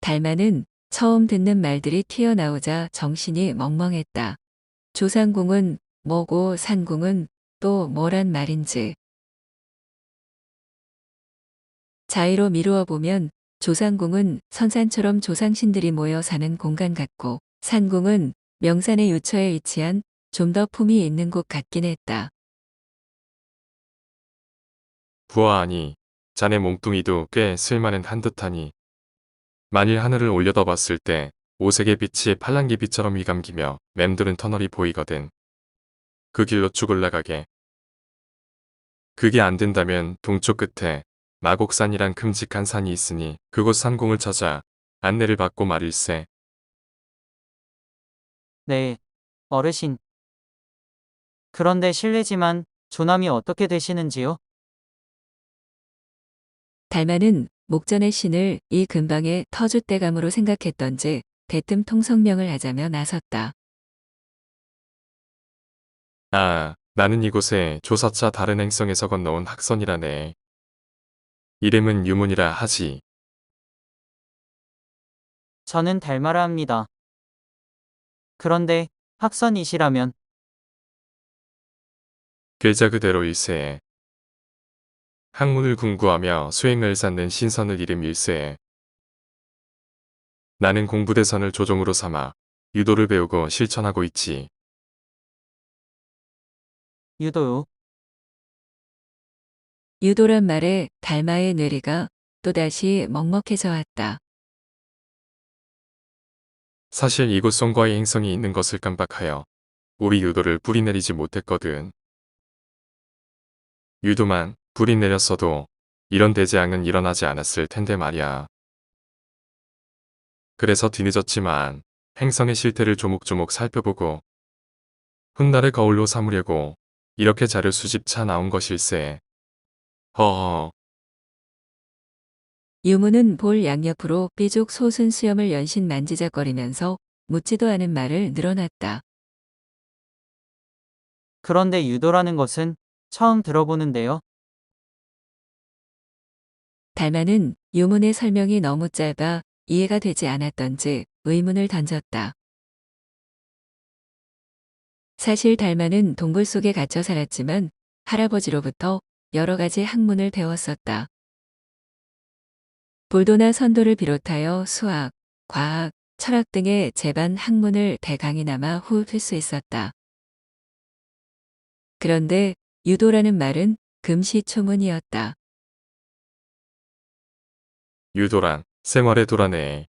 달마는 처음 듣는 말들이 튀어나오자 정신이 멍멍했다. 조상궁은 뭐고 산궁은 또 뭐란 말인지. 자의로 미루어 보면 조상궁은 선산처럼 조상신들이 모여 사는 공간 같고 산궁은 명산의 유처에 위치한 좀 더 품이 있는 곳 같긴 했다. 부하하니 자네 몸뚱이도 꽤 쓸만은 한 듯하니 만일 하늘을 올려다 봤을 때 오색의 빛이 팔랑귀빛처럼 휘감기며 맴도는 터널이 보이거든. 그 길로 쭉 올라가게. 그게 안 된다면 동쪽 끝에 마곡산이란 큼직한 산이 있으니 그곳 산공을 찾아 안내를 받고 말일세. 네, 어르신. 그런데 실례지만 조남이 어떻게 되시는지요? 달마는 목전의 신을 이 근방의 터줏대감으로 생각했던지 대뜸 통성명을 하자며 나섰다. 아, 나는 이곳에 조사차 다른 행성에서 건너온 학선이라네. 이름은 유문이라 하지. 저는 달마라 합니다. 그런데 학선이시라면 글자 그대로 일세. 학문을 궁구하며 수행을 쌓는 신선을 이름 일세. 나는 공부대선을 조종으로 삼아 유도를 배우고 실천하고 있지. 유도요. 유도란 말에 달마의 뇌리가 또다시 먹먹해져 왔다. 사실 이곳 송과의 행성이 있는 것을 깜빡하여 우리 유도를 뿌리내리지 못했거든. 유도만 뿌리내렸어도 이런 대재앙은 일어나지 않았을 텐데 말이야. 그래서 뒤늦었지만 행성의 실태를 조목조목 살펴보고 훗날의 거울로 삼으려고 이렇게 자료 수집 차 나온 것일세. 허허. 유무는 볼 양옆으로 삐죽 솟은 수염을 연신 만지작거리면서 묻지도 않은 말을 늘어놨다. 그런데 유도라는 것은 처음 들어보는데요. 달마는 유문의 설명이 너무 짧아 이해가 되지 않았던지 의문을 던졌다. 사실 달마는 동굴 속에 갇혀 살았지만 할아버지로부터 여러 가지 학문을 배웠었다. 불도나 선도를 비롯하여 수학, 과학, 철학 등의 제반 학문을 대강이나마 흡수했었다. 그런데 유도라는 말은 금시초문이었다. 유도란 생활의 도라네.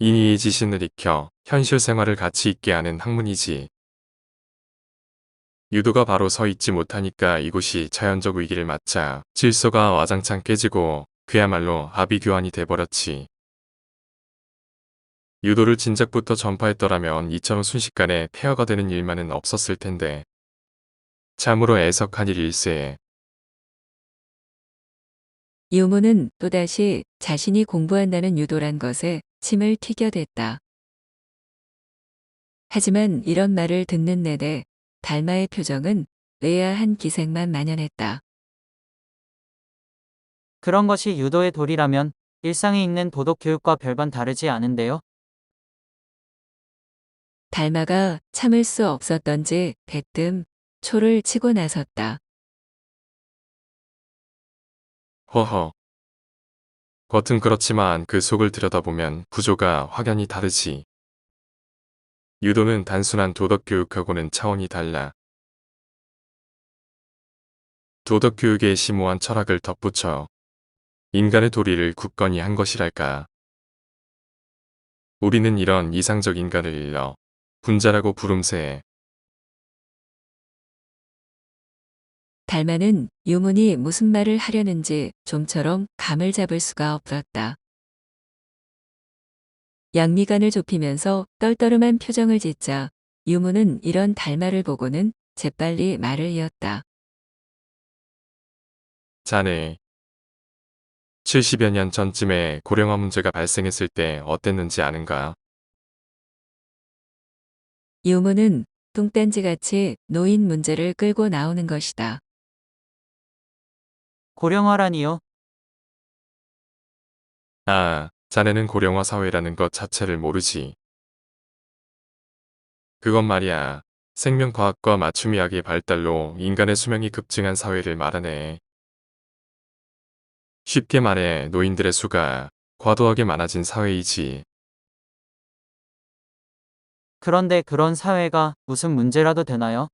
인이의 지신을 익혀 현실 생활을 가치 있게 하는 학문이지. 유도가 바로 서 있지 못하니까 이곳이 자연적 위기를 맞자 질서가 와장창 깨지고 그야말로 아비규환이 돼버렸지. 유도를 진작부터 전파했더라면 이처럼 순식간에 폐허가 되는 일만은 없었을 텐데. 참으로 애석한 일일세. 유무는 또다시 자신이 공부한다는 유도란 것에 침을 튀겨댔다. 하지만 이런 말을 듣는 내내 달마의 표정은 의아한 기색만 만연했다. 그런 것이 유도의 도리라면 일상에 있는 도덕 교육과 별반 다르지 않은데요. 달마가 참을 수 없었던지 대뜸 초를 치고 나섰다. 허허. 겉은 그렇지만 그 속을 들여다보면 구조가 확연히 다르지. 유도는 단순한 도덕 교육하고는 차원이 달라. 도덕 교육에 심오한 철학을 덧붙여 인간의 도리를 굳건히 한 것이랄까. 우리는 이런 이상적 인간을 일러 군자라고 부름새. 달마는 유문이 무슨 말을 하려는지 좀처럼 감을 잡을 수가 없었다. 양미간을 좁히면서 떨떠름한 표정을 짓자 유문은 이런 달마를 보고는 재빨리 말을 이었다. 자네. 70여 년 전쯤에 고령화 문제가 발생했을 때 어땠는지 아는가? 유문은 뚱딴지같이 노인 문제를 끌고 나오는 것이다. 고령화라니요. 아, 자네는 고령화 사회라는 것 자체를 모르지. 그건 말이야. 생명과학과 맞춤의학의 발달로 인간의 수명이 급증한 사회를 말하네. 쉽게 말해 노인들의 수가 과도하게 많아진 사회이지. 그런데 그런 사회가 무슨 문제라도 되나요?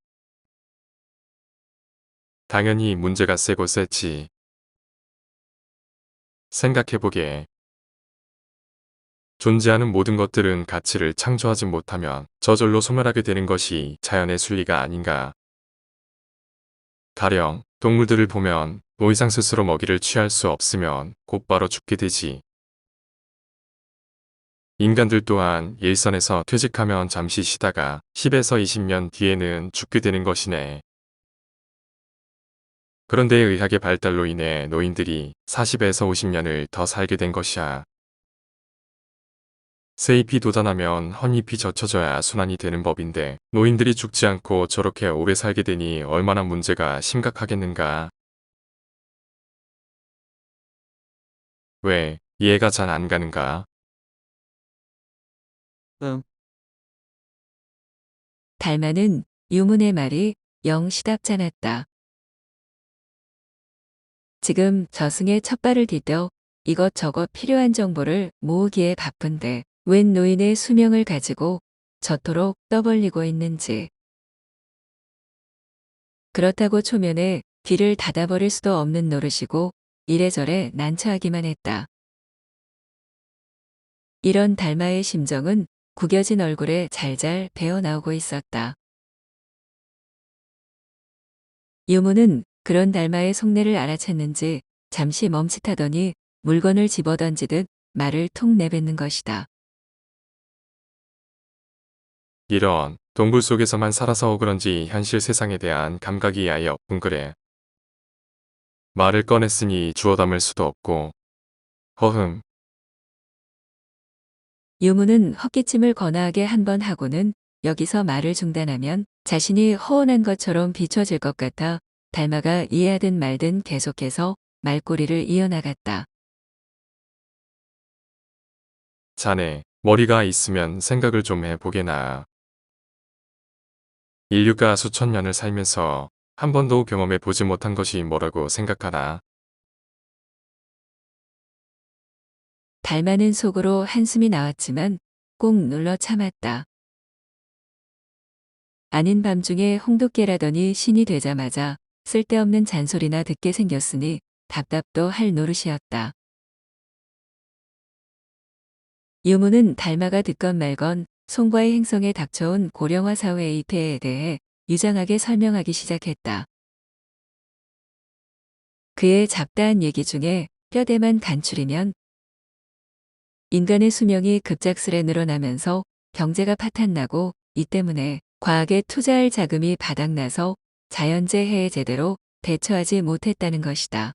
당연히 문제가 세고 셌지. 생각해보게. 존재하는 모든 것들은 가치를 창조하지 못하면 저절로 소멸하게 되는 것이 자연의 순리가 아닌가. 가령 동물들을 보면 더 이상 스스로 먹이를 취할 수 없으면 곧바로 죽게 되지. 인간들 또한 일선에서 퇴직하면 잠시 쉬다가 10에서 20년 뒤에는 죽게 되는 것이네. 그런데 의학의 발달로 인해 노인들이 40에서 50년을 더 살게 된 것이야. 새잎이 돋아나면 헛잎이 젖혀져야 순환이 되는 법인데 노인들이 죽지 않고 저렇게 오래 살게 되니 얼마나 문제가 심각하겠는가. 왜 이해가 잘 안 가는가? 음, 달마는 유문의 말이 영 시답잖았다. 지금 저승에 첫발을 디뎌 이것저것 필요한 정보를 모으기에 바쁜데 웬 노인의 수명을 가지고 저토록 떠벌리고 있는지. 그렇다고 초면에 귀를 닫아버릴 수도 없는 노릇이고 이래저래 난처하기만 했다. 이런 달마의 심정은 구겨진 얼굴에 잘잘 배어나오고 있었다. 유무는 그런 달마의 속내를 알아챘는지 잠시 멈칫하더니 물건을 집어던지듯 말을 툭 내뱉는 것이다. 이런 동굴 속에서만 살아서 그런지 현실 세상에 대한 감각이 아예 없군 그래. 말을 꺼냈으니 주워 담을 수도 없고. 허흠. 유무는 헛기침을 거나하게 한 번 하고는 여기서 말을 중단하면 자신이 허언한 것처럼 비춰질 것 같아 달마가 이해하든 말든 계속해서 말꼬리를 이어나갔다. 자네 머리가 있으면 생각을 좀 해보게나. 인류가 수천 년을 살면서 한 번도 경험해 보지 못한 것이 뭐라고 생각하나. 달마는 속으로 한숨이 나왔지만 꼭 눌러 참았다. 아닌 밤중에 홍두깨라더니 신이 되자마자 쓸데없는 잔소리나 듣게 생겼으니 답답도 할 노릇이었다. 유무는 달마가 듣건 말건 송과의 행성에 닥쳐온 고령화 사회의 폐해에 대해 유장하게 설명하기 시작했다. 그의 잡다한 얘기 중에 뼈대만 간추리면 인간의 수명이 급작스레 늘어나면서 경제가 파탄나고 이 때문에 과학에 투자할 자금이 바닥나서 자연재해에 제대로 대처하지 못했다는 것이다.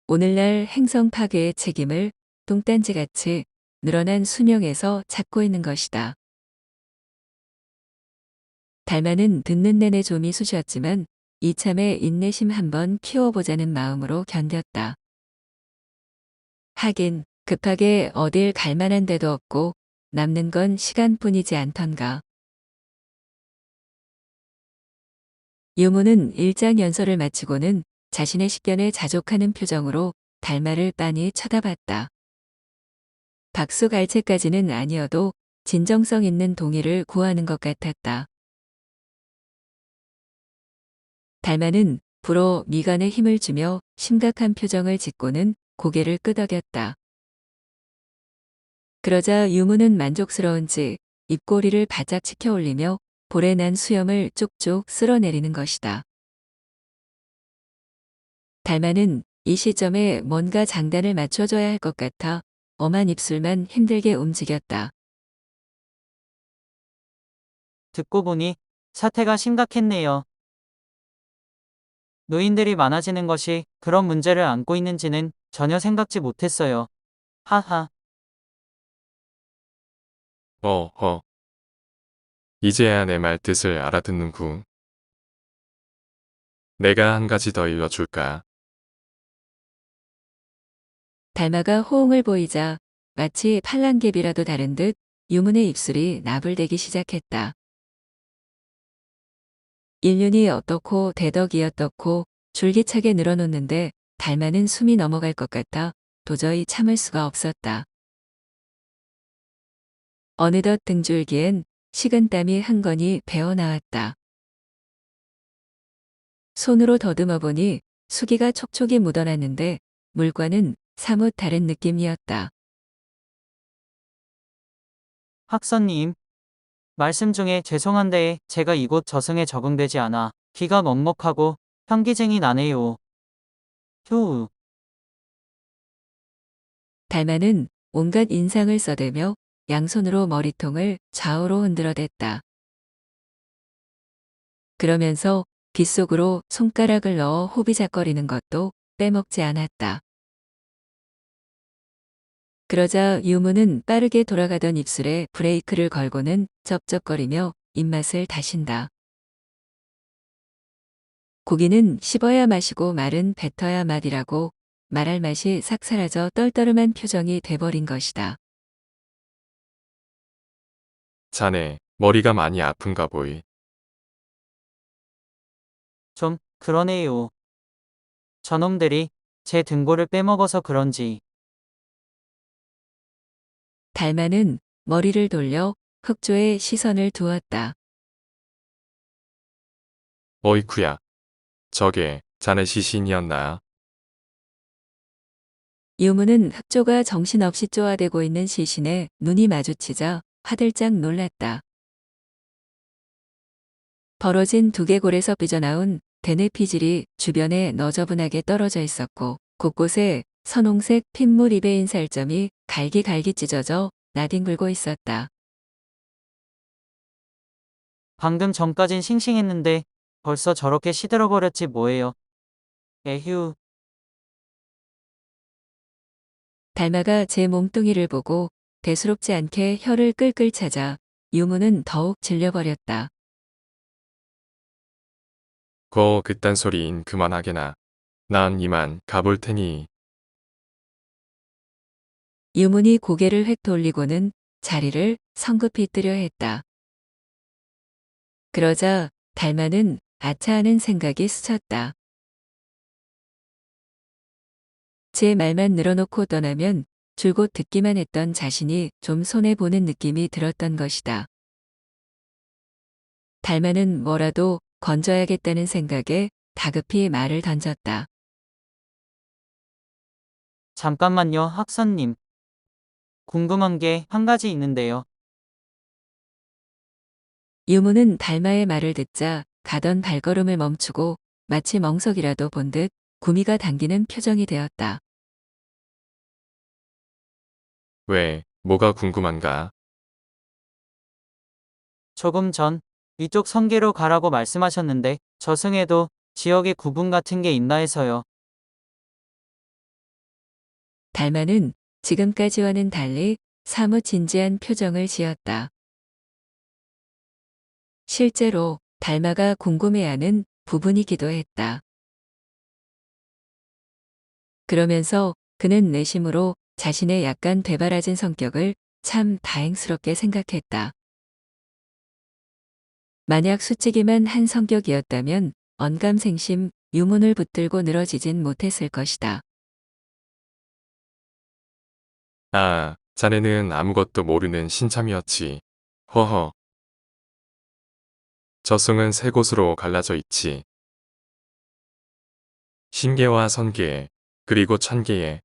오늘날 행성 파괴의 책임을 똥단지같이 늘어난 수명에서 찾고 있는 것이다. 달마는 듣는 내내 좀이 쑤셨지만 이참에 인내심 한번 키워보자는 마음으로 견뎠다. 하긴 급하게 어딜 갈 만한 데도 없고 남는 건 시간뿐이지 않던가. 유무는 일장 연설을 마치고는 자신의 식견에 자족하는 표정으로 달마를 빤히 쳐다봤다. 박수갈채까지는 아니어도 진정성 있는 동의를 구하는 것 같았다. 달마는 불어 미간에 힘을 주며 심각한 표정을 짓고는 고개를 끄덕였다. 그러자 유무는 만족스러운지 입꼬리를 바짝 치켜 올리며 볼에 난 수염을 쪽쪽 쓸어내리는 것이다. 달마는 이 시점에 뭔가 장단을 맞춰줘야 할 것 같아 엄한 입술만 힘들게 움직였다. 듣고 보니 사태가 심각했네요. 노인들이 많아지는 것이 그런 문제를 안고 있는지는 전혀 생각지 못했어요. 하하. 어허. 이제야 내 말 뜻을 알아듣는군. 내가 한 가지 더 일러줄까? 달마가 호응을 보이자 마치 팔랑개비라도 다른 듯 유문의 입술이 나불대기 시작했다. 인륜이 어떻고 대덕이 어떻고 줄기차게 늘어놓는데 달마는 숨이 넘어갈 것 같아 도저히 참을 수가 없었다. 어느덧 등줄기엔 식은땀이 흥건히 배어나왔다. 손으로 더듬어 보니 수기가 촉촉이 묻어났는데 물과는 사뭇 다른 느낌이었다. 학선님, 말씀 중에 죄송한데 제가 이곳 저승에 적응되지 않아 귀가 먹먹하고 현기증이 나네요. 휴. 달마는 온갖 인상을 써대며 양손으로 머리통을 좌우로 흔들어댔다. 그러면서 빗속으로 손가락을 넣어 호비작거리는 것도 빼먹지 않았다. 그러자 유무는 빠르게 돌아가던 입술에 브레이크를 걸고는 쩝쩝거리며 입맛을 다신다. 고기는 씹어야 마시고 말은 뱉어야 맛이라고 말할 맛이 싹 사라져 떨떠름한 표정이 돼버린 것이다. 자네, 머리가 많이 아픈가 보이. 좀 그러네요. 저놈들이 제 등골을 빼먹어서 그런지. 달마는 머리를 돌려 흑조에 시선을 두었다. 어이쿠야. 저게 자네 시신이었나? 유무는 흑조가 정신없이 쪼아대고 있는 시신에 눈이 마주치자 화들짝 놀랐다. 벌어진 두개골에서 삐져나온 대뇌 피질이 주변에 너저분하게 떨어져 있었고 곳곳에 선홍색 핏물 입에 살점이 갈기갈기 찢어져 나뒹굴고 있었다. 방금 전까진 싱싱했는데 벌써 저렇게 시들어버렸지 뭐예요. 에휴. 달마가 제 몸뚱이를 보고 대수롭지 않게 혀를 끌끌 차자 유무는 더욱 질려버렸다. 그딴 소리인 그만하게나. 난 이만 가볼 테니. 유문이 고개를 획 돌리고는 자리를 성급히 뜨려 했다. 그러자 달마는 아차하는 생각이 스쳤다. 제 말만 늘어놓고 떠나면 줄곧 듣기만 했던 자신이 좀 손해보는 느낌이 들었던 것이다. 달마는 뭐라도 건져야겠다는 생각에 다급히 말을 던졌다. 잠깐만요, 학선님. 궁금한 게 한 가지 있는데요. 유무는 달마의 말을 듣자 가던 발걸음을 멈추고 마치 멍석이라도 본 듯 구미가 당기는 표정이 되었다. 왜, 뭐가 궁금한가? 조금 전 이쪽 성계로 가라고 말씀하셨는데 저승에도 지역의 구분 같은 게 있나 해서요. 달마는 지금까지와는 달리 사뭇 진지한 표정을 지었다. 실제로 달마가 궁금해하는 부분이기도 했다. 그러면서 그는 내심으로 자신의 약간 되바라진 성격을 참 다행스럽게 생각했다. 만약 수치기만 한 성격이었다면 언감생심 유문을 붙들고 늘어지진 못했을 것이다. 아, 자네는 아무것도 모르는 신참이었지. 허허. 저승은 세 곳으로 갈라져 있지. 신계와 선계, 그리고 천계에